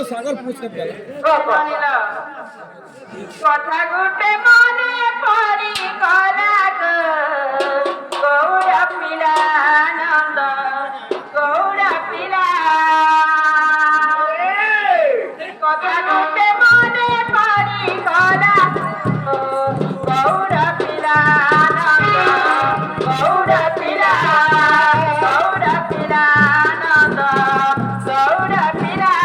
সাগর পুরস্কার পেল কথা গুটে মনে পড়ি করা গৌর পিলানন্দ গৌর পিলা কথা গুটে মনে পড়ি করা গৌর পিলানন্দ গৌর পিলা গৌর পিলানন্দ গৌর পিলা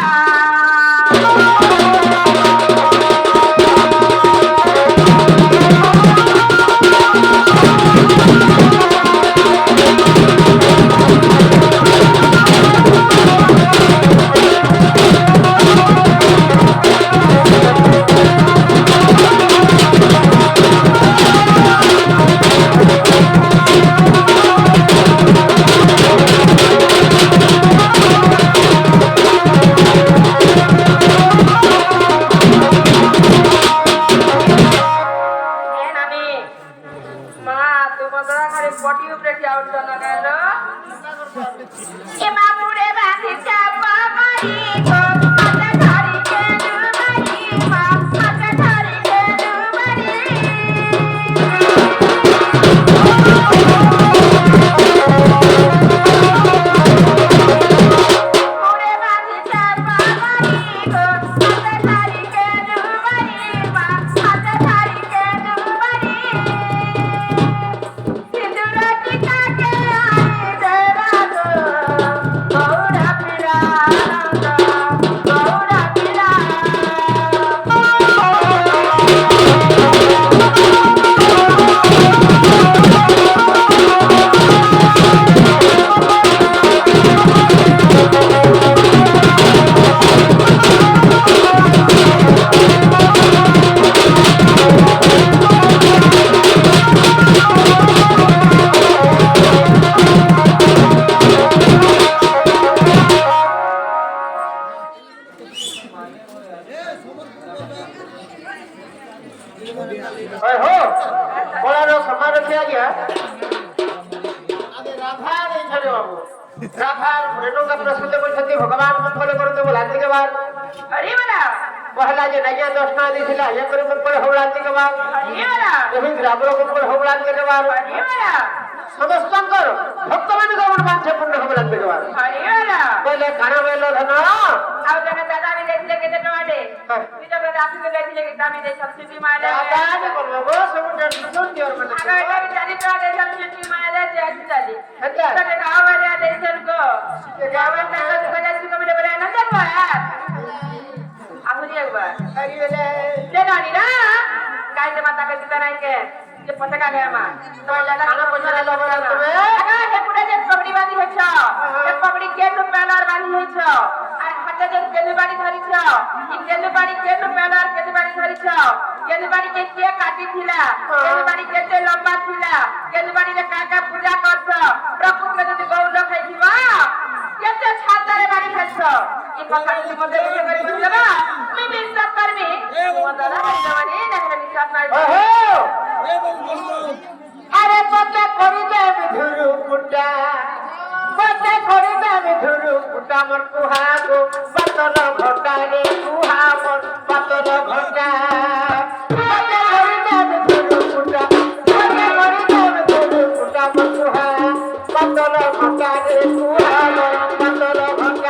भगवान मंगल करते बोला के बाद अरे वाला पहला जे नया 10 ना दी थिला ये करे मंगल होलाती के बाद अरे वाला तो फिर ग्रामरो मंगल होलाती के बाद अरे वाला ସମସ୍ତଙ୍କର ଭକ୍ତମାନଙ୍କ ଗୋଟେ ବାଞ୍ଛା ପୂର୍ଣ୍ଣ ହବ ଲାଗବେ ଜବାର ହରିଗଲା କହିଲେ କାଣା ବୋଇଲ ଧନ ଆଉ ଜଣେ ଦାଦା ବି ଦେଇଥିଲେ କେତେ ଟଙ୍କାଟେ ଦୁଇ ଜଣ ରାତିରେ ଦେଇଥିଲେ କି ଦାମି ଦେଇ ସବସିଡି ମାଇଲେ ଦାଦା କରବ ଗো ସବୁ ଟେନସନ ଦିଅର ମାନେ ଆଗ ଏଟା ବି 4 ଟଙ୍କା ଦେଇ ସବସିଡି ମାଇଲେ ଚାଲି ଚାଲି ହେତା ତତେ ଗାଁ ବାଲିଆ ଦେଇଛନ୍ ଗো ଗାଁ ବାଲିଆ ଦୁକାନ ଆସିକି କମିଲେ ବলে ଆନନ୍ଦ ପାଏ ଆହୁରି একবার ହରିଗଲେ দেনানি না গাইতে মাতা কে দিতে নাই কে যে পতাকা গায় মা তো লাগা কানা পয়সা লাগা বলা তুমি আগা হে পুরে যে পগড়ি বাঁধি হইছ হে পগড়ি কেনু পেলার বাঁধি হইছ আর হাতে যে কেনু বাড়ি ধরিছ ই কেনু বাড়ি কেনু পেলার কেনু বাড়ি ধরিছ কেনু বাড়ি কে কে কাটি থিলা কেনু বাড়ি কেতে লম্বা থিলা কেনু বাড়ি রে কাকা পূজা করছ প্রকৃত যদি গৌল খাইছিবা কেতে ছাতারে বাড়ি খাইছ ই কথা তুমি মতে বুঝে করি বুঝবা আমি বিশ্বাস করবি মদরা হইবানি না বিশ্বাস নাই ওহো এ বাবু বলো আরে পতে করিবে বিধুরু কুটা পতে করিবে বিধুরু কুটা মর কুহা গো বাতল ঘটা রে কুহা মর বাতল ঘটা পতে করিবে বিধুরু কুটা পতে করিবে বিধুরু কুটা মর কুহা বাতল ঘটা রে কুহা মর বাতল ঘটা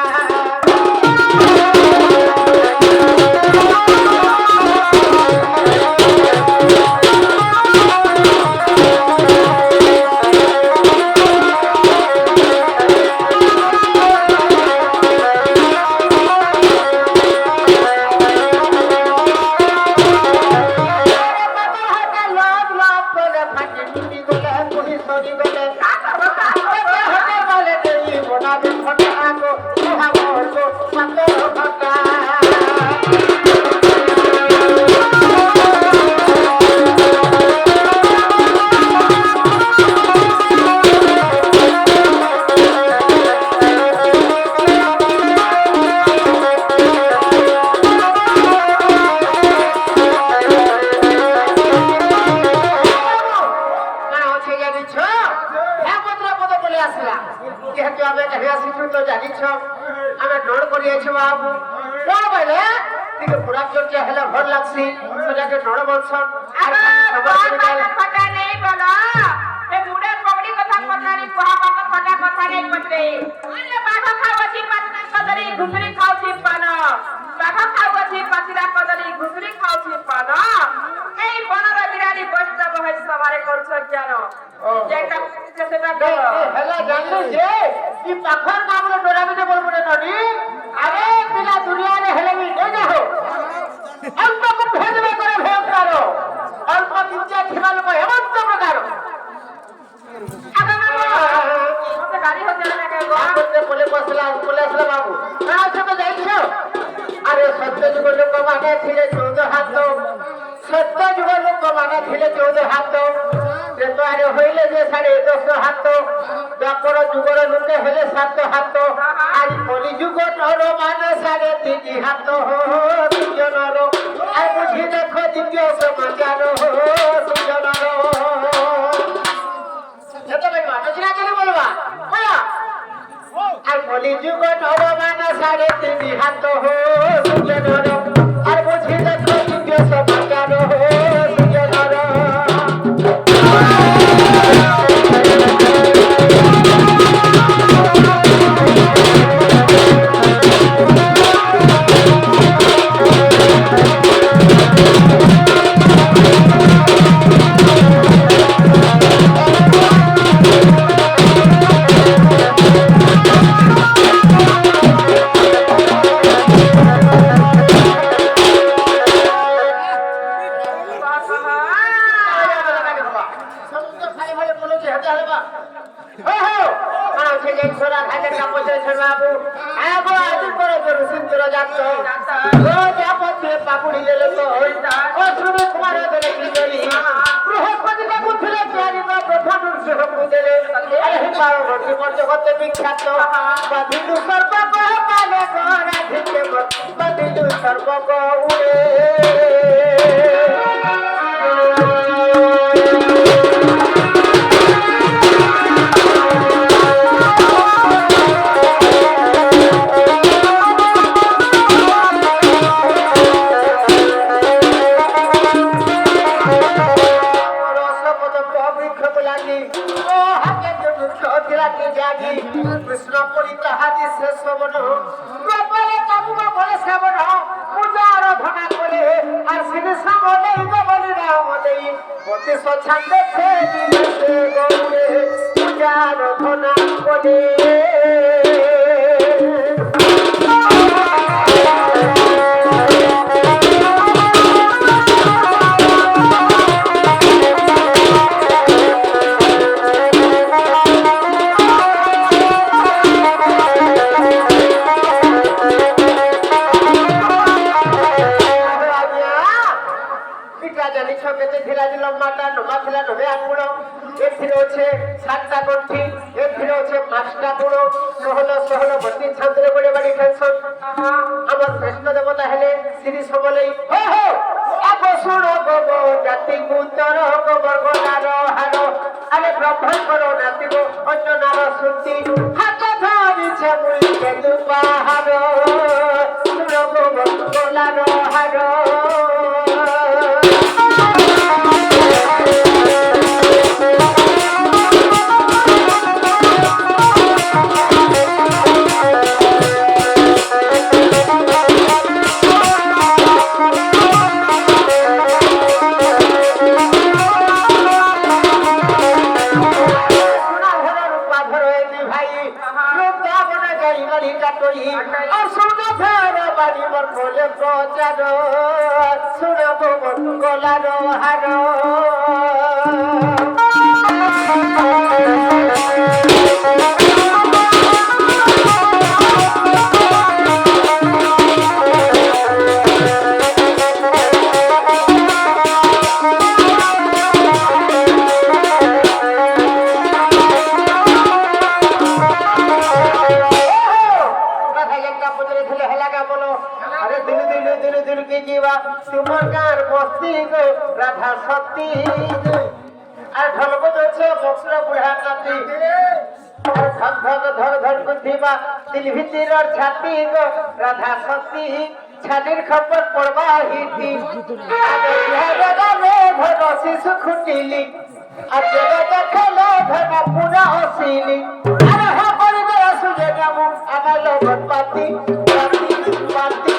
রাখি জাগি কৃষ্ণ পরি তাহাদি শেষ হবন গোপালে কাকুব বলে শ্রাবণ পূজা আরাধনা করে আর শ্রী শ্যামলে গোবলি রাম দেই পতি স্বচ্ছন্দে দিবসে গৌরে পূজা আরাধনা করে আমার কৃষ্ণ দেবতা হেলে শ্রী সবলেই শুণ গব জাতি কুন্তর গোবর্গনার হার আরে ব্রহ্মঙ্কর নাতিব অঞ্জনার শুদ্ধি হাত ধরিছে মুই কেতু পাহাড় শুণ গোবর্গনার হার গলার হার তোমার গার বস্তি গো রাধা সতী আর ঢলক যাচ্ছে বক্সরা বুড়া নাতি আর ধক ধক ধক ধক কুন্ধিবা দিল ভিতর ছাতি গো রাধা সতী ছাতির খবর পড়বা হিতি ধন শিশু খুটিলি আর জগত খেলা ধন পুরা হসিলি আর হা করে সুজে নামু আমার লগন পাতি পাতি পাতি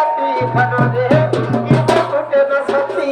রাতি খানরে ইমো ফুটে না সতী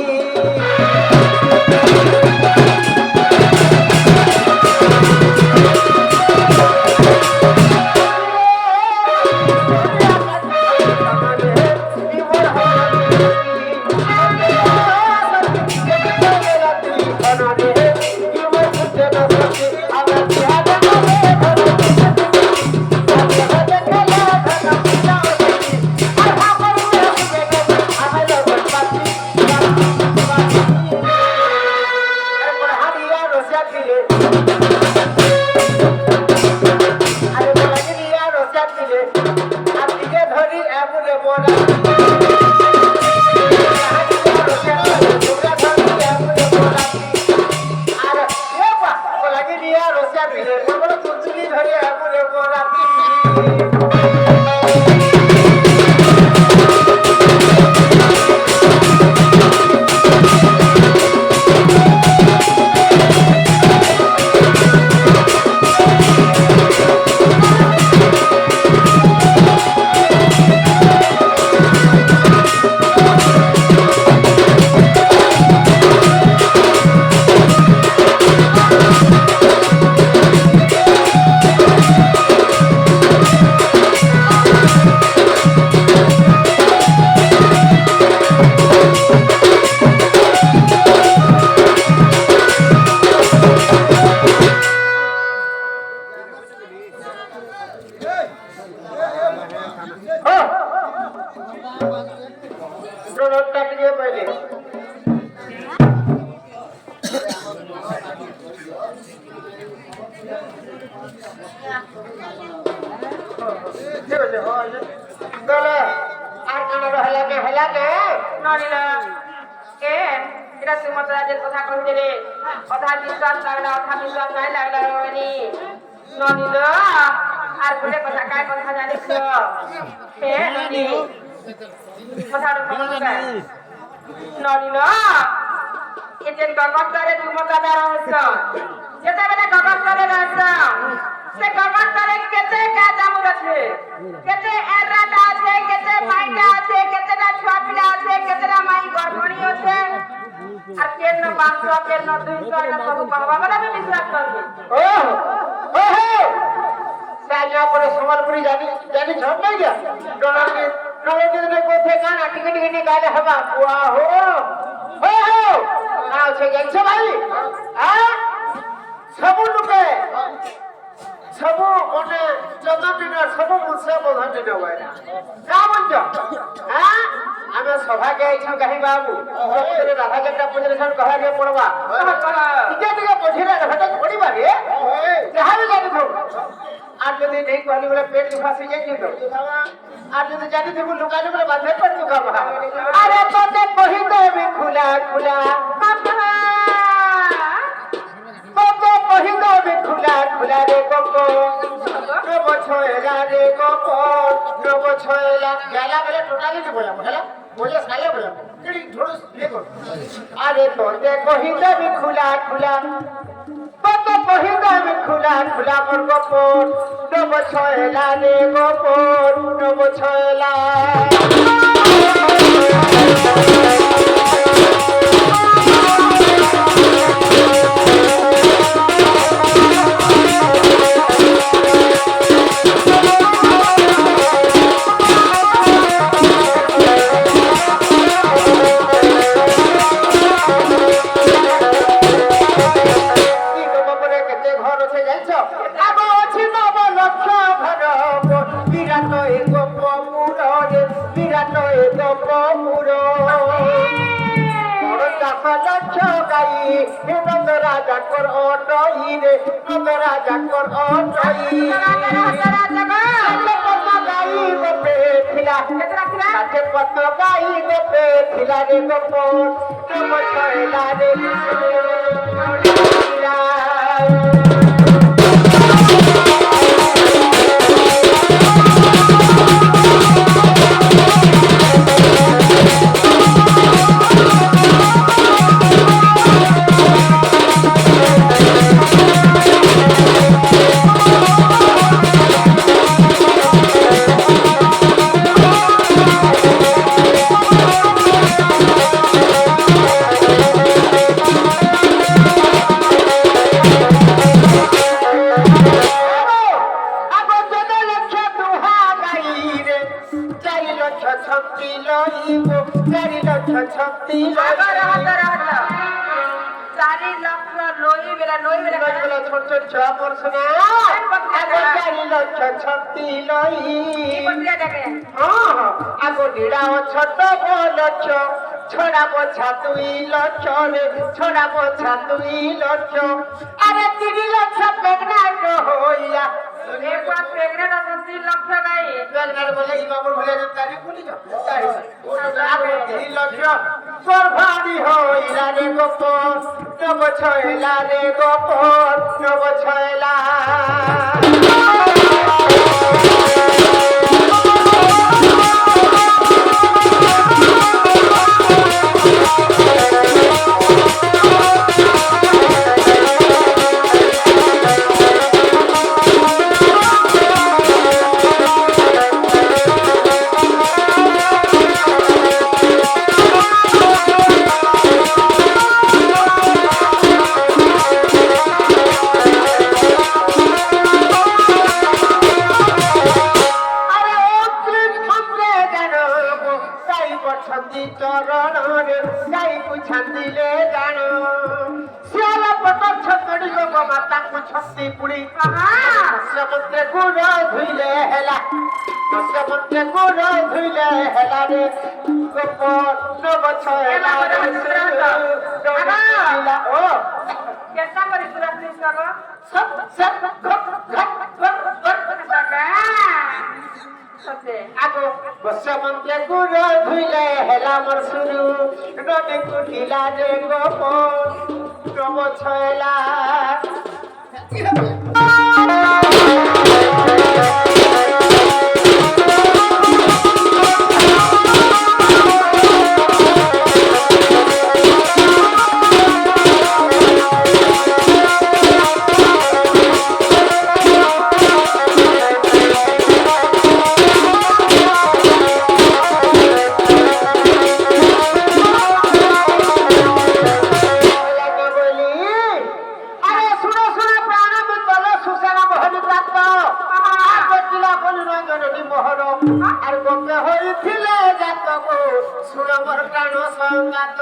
ননিলা কে এটা সুমতরাজের কথা কইতে রে অধা বিশ্বাস লাগলা অধা বিশ্বাস নাই লাগলা রনি ননিলা আর বলে কথা কাই কথা জানিস হে ননি কথার কথা ননিলা এজেন গগনটারে সুমতরা রহস্য যেতেবেলে গগনটারে রহস্য সে গগনটারে কেতে কাজামুর আছে কেতে এরাটা আছে কেতে মাইটা আছে কেতেটা ছুয়া পিলা আছে কেতেটা মাই গর্ভণী আছে আর কেন বাংশ কেন দুইশো এটা সব কহবা বলে আমি বিশ্বাস করবি সাজা পরে সম্বলপুরি জানি ঝড় নাই গিয়া নলকে দিনে কোথে গানা টিকে টিকে নিয়ে গাইলে হবা ওয়া হো না আছে জানছো ভাই সবু লোকে সবু মানে জনদিন সবু মুছে বধন নয় না কা বলছ আমি সভাকে আইছো কাহি বাবু রাধা কেটা পুজরে সব কহাকে পড়বা টিকে টিকে বুঝিলে রাধা পড়িবা রে যাহা জানি তো আর যদি নেই কহলি বলে পেট ফাঁসি যাই তো আর যদি জানি দেবো লুকালে বলে বাঁধে পড় লুকা আরে তোতে কহি দেবি খুলা খুলা তোতে কহি দেবি খুলা খুলা রে কোকো নব ছয়লা রে কোকো নব ছয়লা গেলা বলে টোটালি নে বলা হেলা बोले साले बोला तेरी थोड़ा देखो अरे तोते कहि देबी खुला खुला तोते कहि देबी खुला खुला मोर गोपोर नब छयला रे गोपोर नब छयला राजा कर ओटई रे राजा कर ओटई गाई गोपे खिला काटे पत्त गाई गोपे खिला रे गोपो नम छयला रे खिला লইব 4 লক্ষ ছত্তি আবার হাত 4 লক্ষ লই বেলা লইবেলা ছোট ছোট ছুয়া পড়ছে না আগো 4 লক্ষ ছত্তি লই পত্রিকা দেখে আগো নিড়াও ছোট লক্ষ ছড়া বোঝা 2 লক্ষ রে ছড়া বোঝা 2 লক্ষ আরে 3 লক্ষ প্রেগন্যান্ট হইয়া একবার প্রেগনেন্ট আছে 3 লক্ষ নাই প্রেগন্যান্ট বলে ইমামুর বলে না তারিখ বলি না আগো 3 লক্ষ সর্বাণী হইলা রে গোপন নব ছয়লা রে গোপন নব ছয়লা চরণরে যাই পুছান্দিলে জান শিয়াল পট ছতড়ি লোক মাতাଙ୍କୁ ছন্দি পুড়ি সমুদ্রে গুড় ধুইলে হেলা সমুদ্রে গুড় ধুইলে হেলা রে গোপন নব ছয়লা রে ও কেসা করে সুরত নিছব সব সব ঘট ঘট ঘট ঘট আগো বসমন্ত্রে গুড় ধুইলে হেলা মোর সুরু নদী কুটিলা রে গোপন নব ছয়লা আর গঙ্গা হইছিলে যাত গো সুরমর প্রাণ সংগাত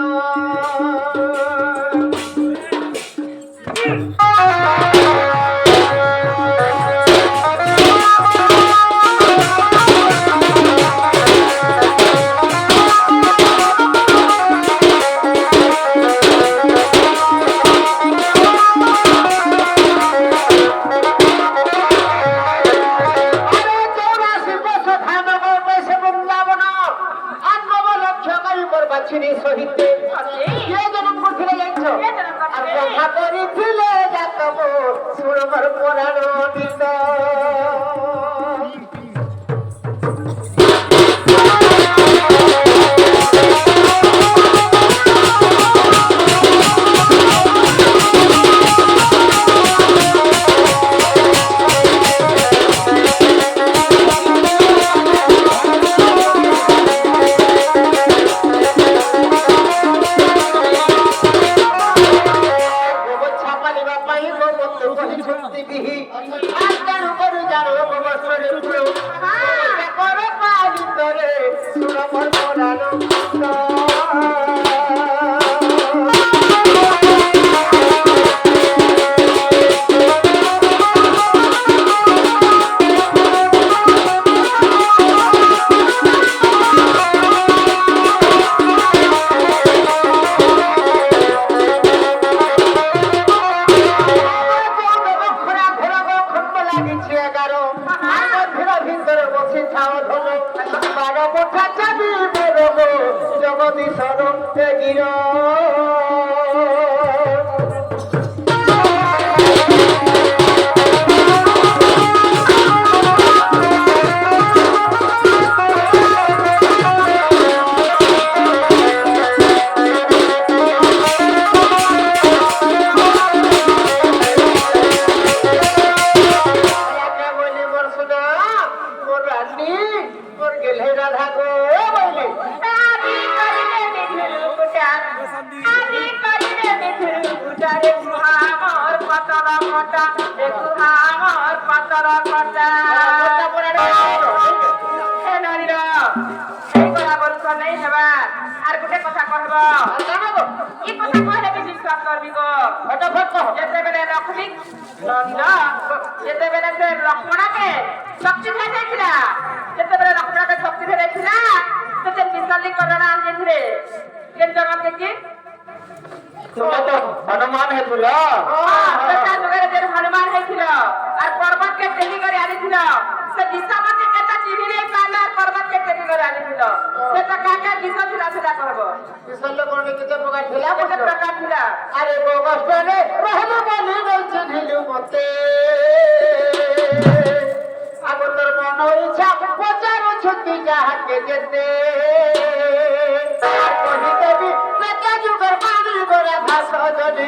সহিতে কে জন্ম করছিলে জানছো আর কথা করিছিলে যাত গো সুরমর পুরাণ দিত এই কথা বলছ নেই হেবা कहब জানাবো ই কথা কইলে কি বিশ্বাস করবি গো ফটাফট কহ যেতেবেলে লক্ষ্মী নন্দ যেতেবেলে সে লক্ষ্মণকে শক্তি ফেলেছিল যেতেবেলে লক্ষ্মণকে শক্তি ফেলেছিল তো সে বিশালী করোনা আনছিলে কিন্তু আমাকে কি তুমি তো হনুমান হেতুল সেটা যুগের যে হনুমান হয়েছিল আর পর্বতকে টেনে করে আনিছিল সে বিষামকে কেটা চিনি নেই পারলো আর পর্বতকে টেনে করে আনিছিল সেটা কাকে বিষ ছিল সেটা করব বিশল্য করণে কেতে প্রকার ছিল কেতে প্রকার ছিল আরে গোবস্তনে রহল বলি বলছে ঢিলু মতে আগুন তোর মন ইচ্ছা পচারো ছুটি যাহাকে যেতে আর কহি দেবি পেটা যুগের পানি গোরা ভাস যদি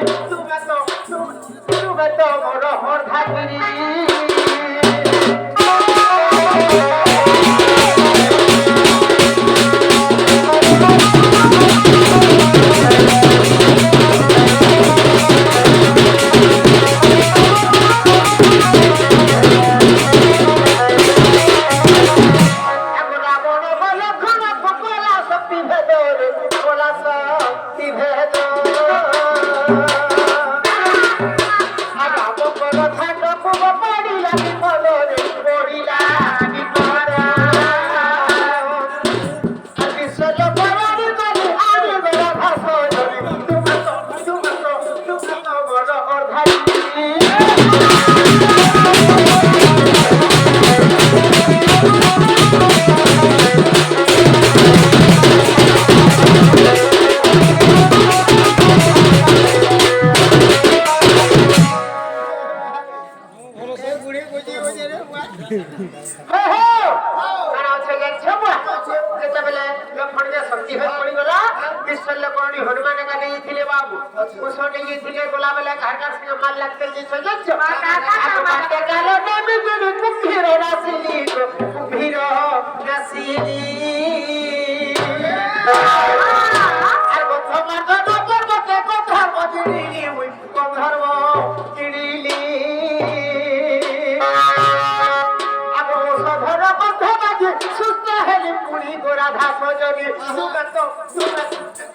তুমি তো বড় হর থাকিরি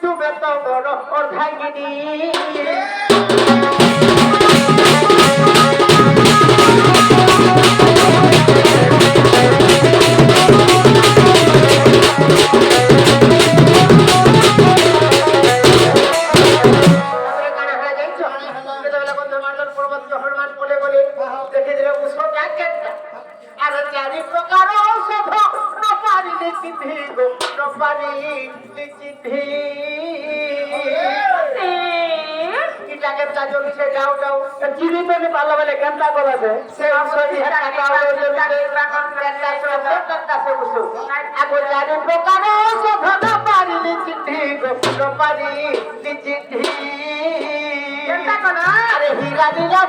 তুমি তো বড় অর্ধাঙ্গিনী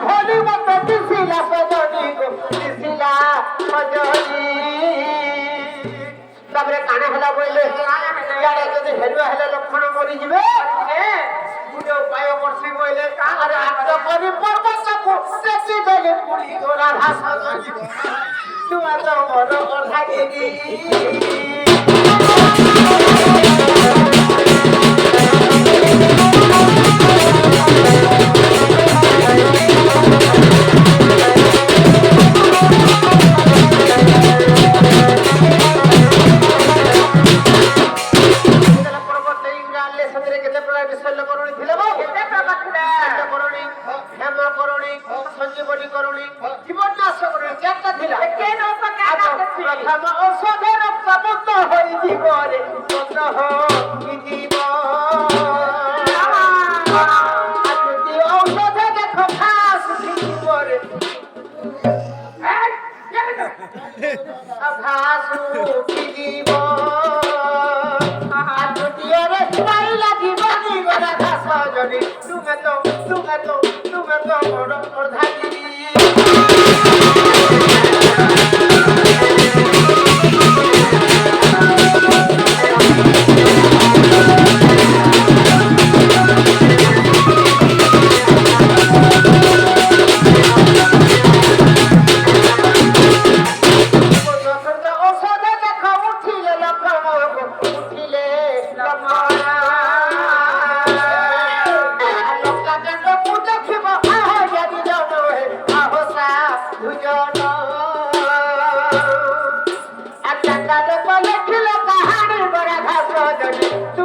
ভোলি মতো দিছিলা সজনী গো দিছিলা সজনী তারপরে কানে হেলা বইলে ইয়ারে যদি হেলুয়া হেলে লক্ষণ মরি যাবে গুণে উপায় করছি বইলে আরে আত্ম করি পর্বতକୁ দেখি দেলে পুরি তোরা ভাষা তুই তো বড় অর্ধাঙ্গিনী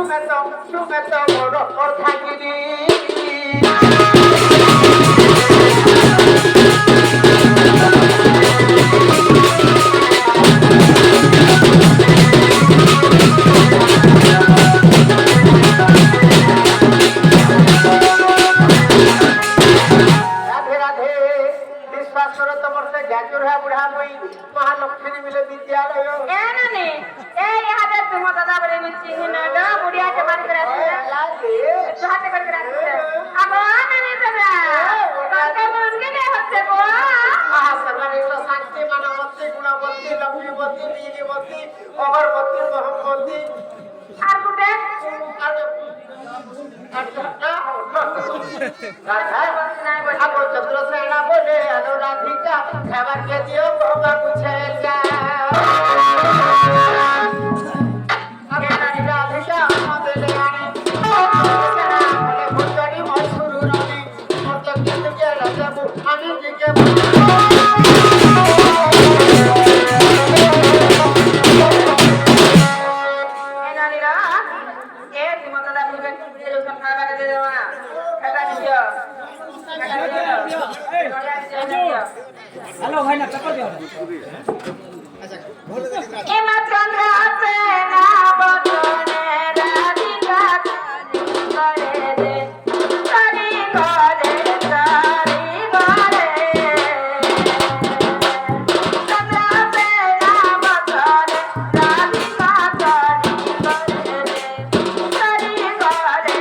সুমেত বড় থাকিনি बुढ़ा मुई महालक्ष्मी मिले विद्यालय एनाने ए यहाँ तुम दादा बड़े मिर्ची है ना गा बुढ़िया के बात करे जहाँ से करके रखते अब आने तबला कल में उनके लिए होते वो सरकारी तो शांति मानवती गुणवती लक्ष्मीवती नीलिवती अगरबती मोहम्मती और बुढ़े अब चंद्रसेना बोले अनुराधिका खबर के दियो बाबा कुछेगा अब अनुराधिका बोले आने बोले भुतरी मैसूर रानी मतलब के राजा अनिल जी के हेलो भाई ना चक्कर दिया एमा चंद्र से ना बतने राधिका करे दे करी करे चंद्र से ना बतने राधिका करी करे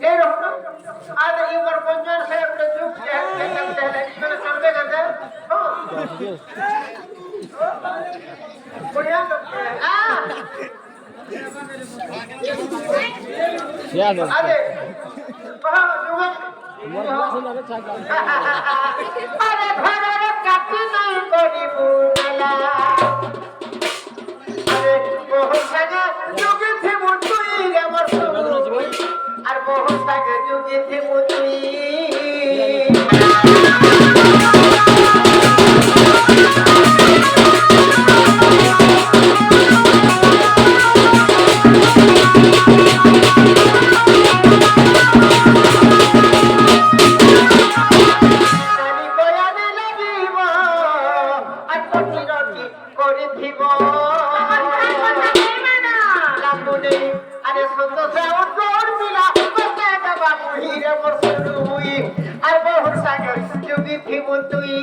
এইরকম আর এবার পঞ্চায়েত সে একটা যুগ মানে চলবে গেছে বড়িয়া আরে আরে ঘরের কাটি নাই করিব মেলা আরে বহু সাগে যুগে থিব তুই আমার আর বহু সাগে যুগে থিব তুই আর বহু সাগে যুগে থিব তুই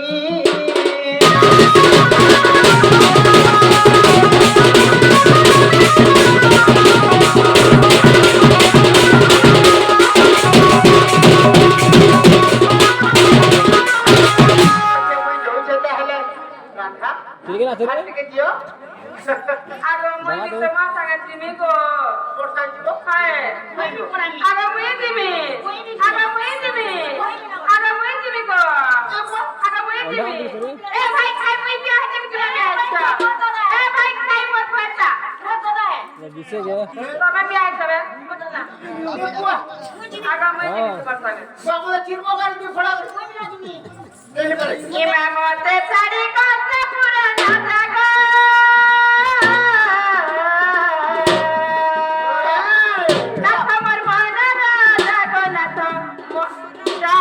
Ako mo hindi sumasagot si Miko. Hai. Ako mo hindi mi. Ako mo hindi mi. Ako mo hindi Miko. Ako mo hindi mi. Eh bhai khai mo hindi haje ki tuma aisa. Eh bhai khai mo paisa. Bisa je. Tama mi aisa be. Ako mo hindi sumasagot. বাবুরা চিরবো গাড়ি দিয়ে ফড়া ইমামতে ছাড়ি কথা পুরানা জাগো নাথ আমার মনা জাগো নাথ মোরা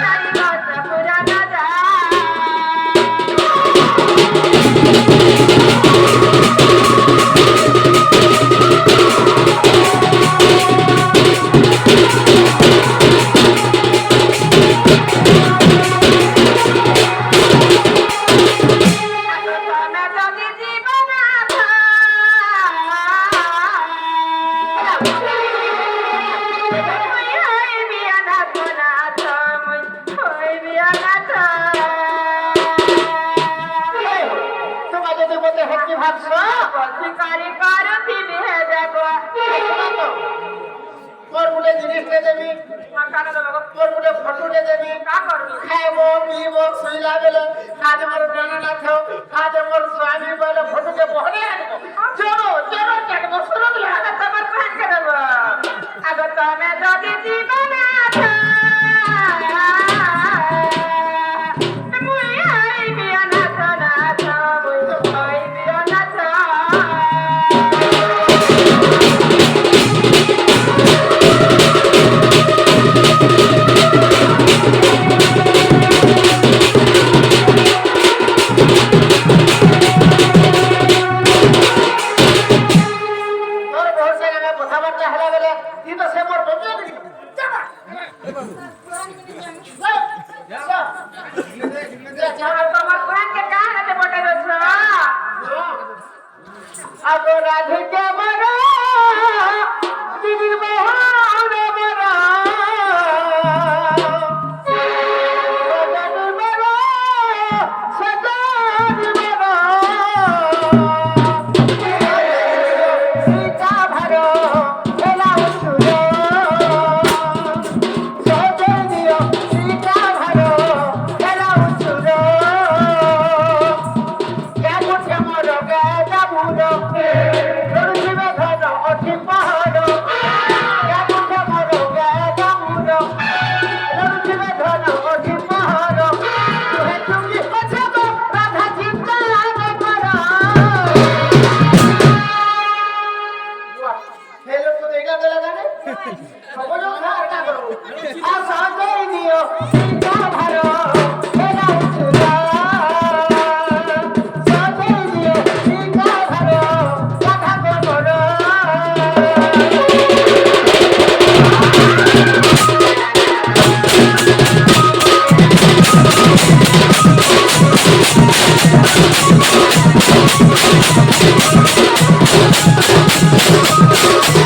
ছাড়ি কথা পুরানা জাগো তোমার যদি বলতে হয় কি ভাবছো তোর বলে জিনিস নিয়ে দেবি তোর বলে ফটো নিয়ে দেবি খাইবো পিবো শুইলা গেলে আজ আমার প্রাণনাথ আজ আমার স্বামী বলে ফটোকে বহনে আনবো চলো চলো চাকবো শুরু তোর বহু সাথে কথাবার্তা হলা গেলে তুই তো সে মোর বন্ধু দিবি আগো রাধিকে মরা দিদির মোহনে মরা সজনি মরা সজনি মরা সীতা ভারো এলা উসুর সজনি সীতা ভারো এলা উসুর কেমন কেমন গেদা বুড়ো রুজিবে ধর অতি পাহাড় কেমন কেমন গেদা বুড়ো রুজিবে ধর অতি পাহাড় তুহে তুমি পছন্দ রাধা চিন্তা আগে করা হেলো তো দেখা গেল জানে সবজ না এটা করব আর সাজাই দিও সীতা ভারো এলা উসুরা সাজাই দিও সীতা ভারো রাধা গোবর Thank you.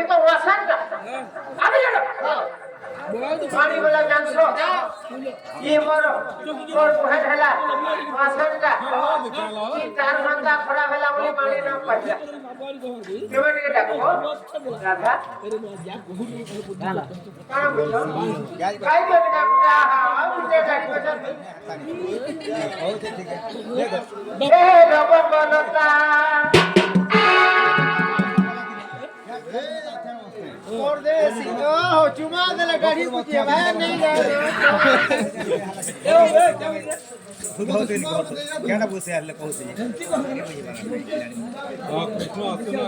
কিন্তু ওয়াসানটা আমি জানো পানি বলা জানছো কি মোর হেড হেলা ওয়াসানটা 4 ঘন্টা খরা হেলা বলে পানি না পাইলা কেমন টিকে ডাকো রাধা কাম বুঝো কাই দিও না উঠে গাড়ি বসা এ রব বলতা परदेसी ओ चुमा देला गाड़ी पुछिए भाई नहीं क्या पूछे यार कहते कृष्ण आसना